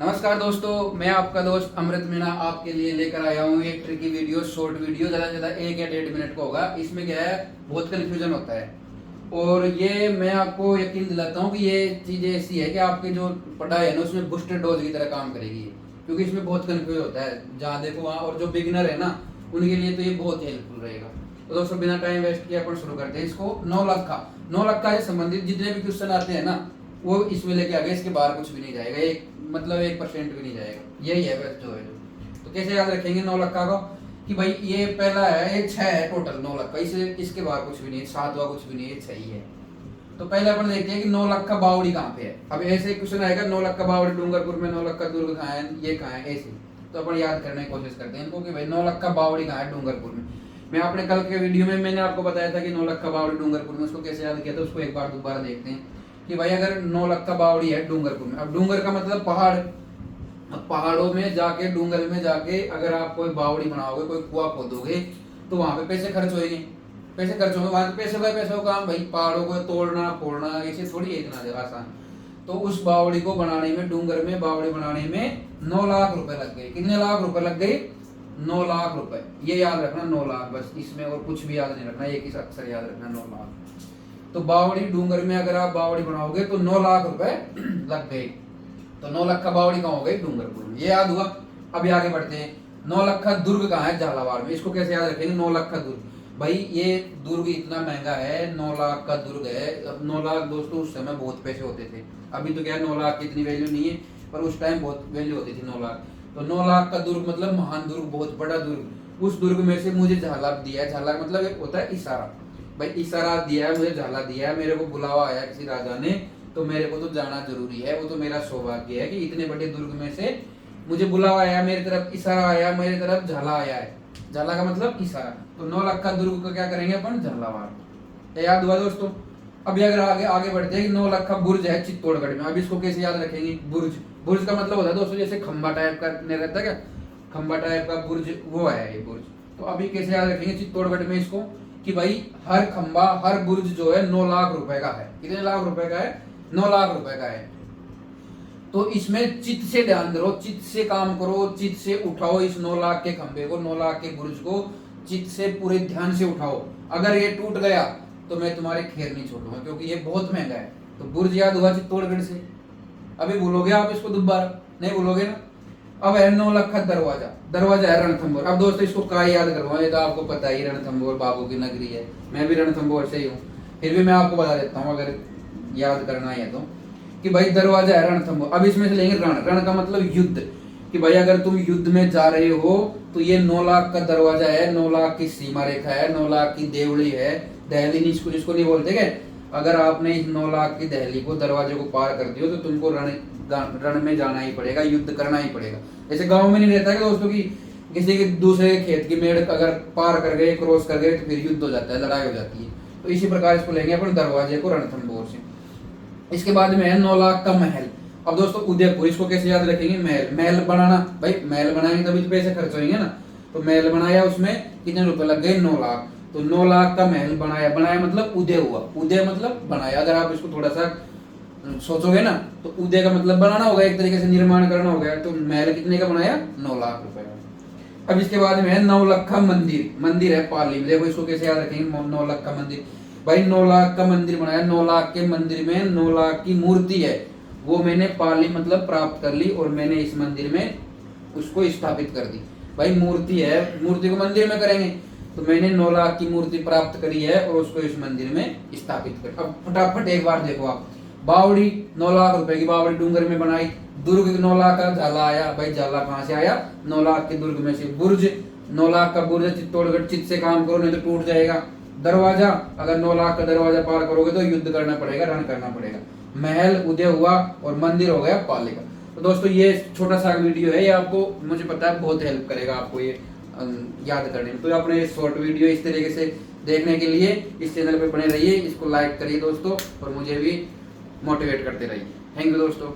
नमस्कार दोस्तों, मैं आपका दोस्त अमृत मीणा आपके लिए लेकर आया हूँ एक ट्रिकी वीडियो, शॉर्ट वीडियो, ज़्यादा से ज़्यादा 1 या 1.5 मिनट का होगा। इसमें क्या है, बहुत कन्फ्यूजन होता है और ये मैं आपको यकीन दिलाता हूँ कि ये चीज़ ऐसी है कि आपकी जो पढ़ाई है ना उसमें बूस्टर डोज की तरह काम करेगी, क्योंकि इसमें बहुत कन्फ्यूज होता है जहाँ देखो वहाँ। और जो बिगिनर है ना उनके लिए तो ये बहुत हेल्पफुल रहेगा। तो दोस्तों बिना टाइम वेस्ट किए अपन शुरू करते हैं इसको। 9 लाख का से संबंधित जितने भी क्वेश्चन आते हैं ना वो इसमें लेके आ गए, इसके बाहर कुछ भी नहीं जाएगा, एक मतलब 1% भी नहीं जाएगा। यही है बस जो है जो। तो कैसे याद रखेंगे 9 लाख का कि भाई ये पहला है, ये 6 है टोटल 9 लाख का, इसके बाहर कुछ भी नहीं है, 7वां कुछ भी नहीं है, 6 ही है। तो पहले अपन देखते हैं कि 9 लाख का बावड़ी कहाँ पे है। अब ऐसे क्वेश्चन आएगा 9 लाख का बावड़ी डूंगरपुर में, 9 लाख का दुर्ग कहाँ है, ये कहाँ है, ऐसे। तो अपन याद करने की कोशिश करते हैं इनको कि भाई 9 लाख का बावड़ी कहाँ है डूंगरपुर में। मैं अपने कल के वीडियो में मैंने आपको बताया था कि 9 लाख का बावड़ी डूंगरपुर में, उसको कैसे याद किया था उसको एक बार दोबारा देखते हैं कि भाई अगर 9 लाख का बावड़ी है डूंगरपुर में। अब डूंगर का मतलब पहाड़। अब पहाड़ों में जाके, डूंगर में जाके अगर आप कोई बावड़ी बनाओगे, कोई कुआं खोदोगे तो वहां पे पैसे खर्च होंगे, पैसे खर्च होंगे, वहां पे पैसे का पैसा का काम। भाई पहाड़ों को तोड़ना फोड़ना ऐसे थोड़ी है इतना आसान। तो उस बावड़ी को बनाने में, डूंगर में बावड़ी बनाने में 9 लाख रुपए लग गए। कितने लाख रुपए लग गए? 9 लाख रुपए। ये याद रखना 9 लाख, बस इसमें और कुछ भी याद नहीं रखना, एक ही अक्षर याद रखना 9 लाख। तो बावड़ी डूंगर में अगर आप बावड़ी बनाओगे तो 9 लाख रुपए लग गए। तो 9 लाख का बावड़ी कहाँ हो गई? डूंगरपुर में। ये याद हुआ। अभी आगे बढ़ते हैं। 9 लाख का दुर्ग कहाँ है? झालावाड़ में। इसको कैसे याद रखेंगे? 9 लाख का दुर्ग। भाई ये दुर्ग इतना महंगा है, 9 लाख का दुर्ग है। अब 9 लाख दोस्तों उस समय बहुत पैसे होते थे। अभी तो क्या 9 लाख की इतनी वैल्यू नहीं है, पर उस टाइम बहुत वैल्यू होती थी 9 लाख। तो 9 लाख का दुर्ग मतलब महान दुर्ग, बहुत बड़ा दुर्ग। उस दुर्ग में से मुझे झाला दिया है। झाला मतलब एक होता है इशारा। भाई इशारा दिया है, मुझे झाला दिया है, मेरे को बुलावा आया किसी राजा ने, तो मेरे को तो जाना जरूरी है। वो तो मेरा सौभाग्य है कि इतने बड़े दुर्ग में से मुझे बुलावा आया, मेरी तरफ इशारा आया, मेरी तरफ झाला आया है। झाला का मतलब इशारा। तो 9 लाख का दुर्ग का क्या करेंगे अपन? झालावाड़। याद हुआ दोस्तों। अभी अगर आगे आगे बढ़ते हैं कि 9 लाख का बुर्ज है चित्तौड़गढ़ में। अब इसको कैसे याद रखेंगे? बुर्ज। बुर्ज का मतलब होता है दोस्तों जैसे खंबा टाइप का नहीं रहता क्या, खंबा टाइप का बुर्ज, वो है ये बुर्ज। तो अभी कैसे याद रखेंगे चित्तौड़गढ़ में इसको कि भाई हर खंबा, हर बुर्ज जो है 9 लाख रुपए का है। कितने लाख रुपए का है? 9 लाख रुपए का है। तो इसमें चित्त से ध्यान दो, चित्त से काम करो, चित्त से उठाओ इस 9 लाख के खंबे को, 9 लाख के बुर्ज को चित्त से पूरे ध्यान से उठाओ। अगर ये टूट गया तो मैं तुम्हारे खैर नहीं छोड़ूंगा, क्योंकि ये बहुत महंगा है। तो बुर्ज याद हुआ चित्तौड़गढ़ से। अभी भूलोगे आप इसको? दोबारा नहीं भूलोगे ना। अब है 9 लाख का दरवाजा। दरवाजा है रणथंभौर। अब दोस्तों इसको क्या याद करवाऊं, ये तो आपको पता ही, रणथंभौर बाबू की नगरी है। मैं भी रणथंभौर से ही हूँ, फिर भी मैं आपको बता देता हूँ अगर याद करना है तो, कि भाई दरवाजा है रणथंभौर। अब इसमें से लेंगे रण। रण का मतलब युद्ध, कि भाई अगर तुम युद्ध में जा रहे हो तो ये 9 लाख का दरवाजा है, 9 लाख की सीमा रेखा है, 9 लाख की देवड़ी है, दहली इसको जिसको नहीं बोलते क्या। अगर आपने इस 9 लाख की दहली को, दरवाजे को पार कर दियो तो तुमको रण में जाना ही पड़ेगा, युद्ध करना ही पड़ेगा। जैसे गांव में नहीं रहता है दोस्तों की किसी के दूसरे खेत की मेड़ अगर पार कर गए, क्रॉस कर गए तो फिर युद्ध हो जाता है, लड़ाई हो जाती है। तो इसी प्रकार इसको लेंगे अपन दरवाजे को रणथंभौर से। इसके बाद में है 9 लाख का महल। अब दोस्तों उदयपुर, इसको कैसे याद रखेंगे? महल। महल बनाना, भाई महल बनाएंगे तभी तो पैसे खर्च होंगे ना। तो महल बनाया, उसमें कितने रुपए लग गए? 9 लाख। तो 9 लाख का महल बनाया। बनाया मतलब उदय हुआ, उदय मतलब बनाया। अगर आप इसको थोड़ा सा सोचोगे ना तो उदय का मतलब बनाना होगा, एक तरीके से निर्माण करना हो गया। तो महल कितने का बनाया? 9 लाख रुपए का। अब इसके बाद में है 9 लाख का मंदिर। मंदिर है पाली में। देखो इसको कैसे याद रखेंगे? 9 लाख का मंदिर। भाई 9 लाख का मंदिर बनाया। 9 लाख के मंदिर में 9 लाख की मूर्ति है, वो मैंने पाली मतलब प्राप्त कर ली और मैंने इस मंदिर में उसको स्थापित कर दी। भाई मूर्ति है, मूर्ति को मंदिर में करेंगे, तो मैंने 9 लाख की मूर्ति प्राप्त करी है और उसको इस मंदिर में स्थापित कर। अब फटाफट एक बार देखो आप, बावड़ी 9 लाख रुपए की बावड़ी डूंगर में बनाई। दुर्ग 9 लाख का झाला आया। भाई झाला कहाँ से आया? 9 लाख के दुर्ग में से। बुर्ज 9 लाख का बुर्ज चित्तौड़गढ़। चित्त से काम करो नहीं तो टूट जाएगा। दरवाजा, अगर 9 लाख का दरवाजा पार करोगे तो युद्ध करना पड़ेगा, रण करना पड़ेगा। महल उदय हुआ और मंदिर हो गया पाली का। तो दोस्तों ये छोटा सा वीडियो है, ये आपको मुझे पता है बहुत हेल्प करेगा आपको ये याद करने में। तो अपने ये शॉर्ट वीडियो इस तरीके से देखने के लिए इस चैनल पे बने रहिए, इसको लाइक करिए दोस्तों और मुझे भी मोटिवेट करते रहिए। थैंक यू दोस्तों।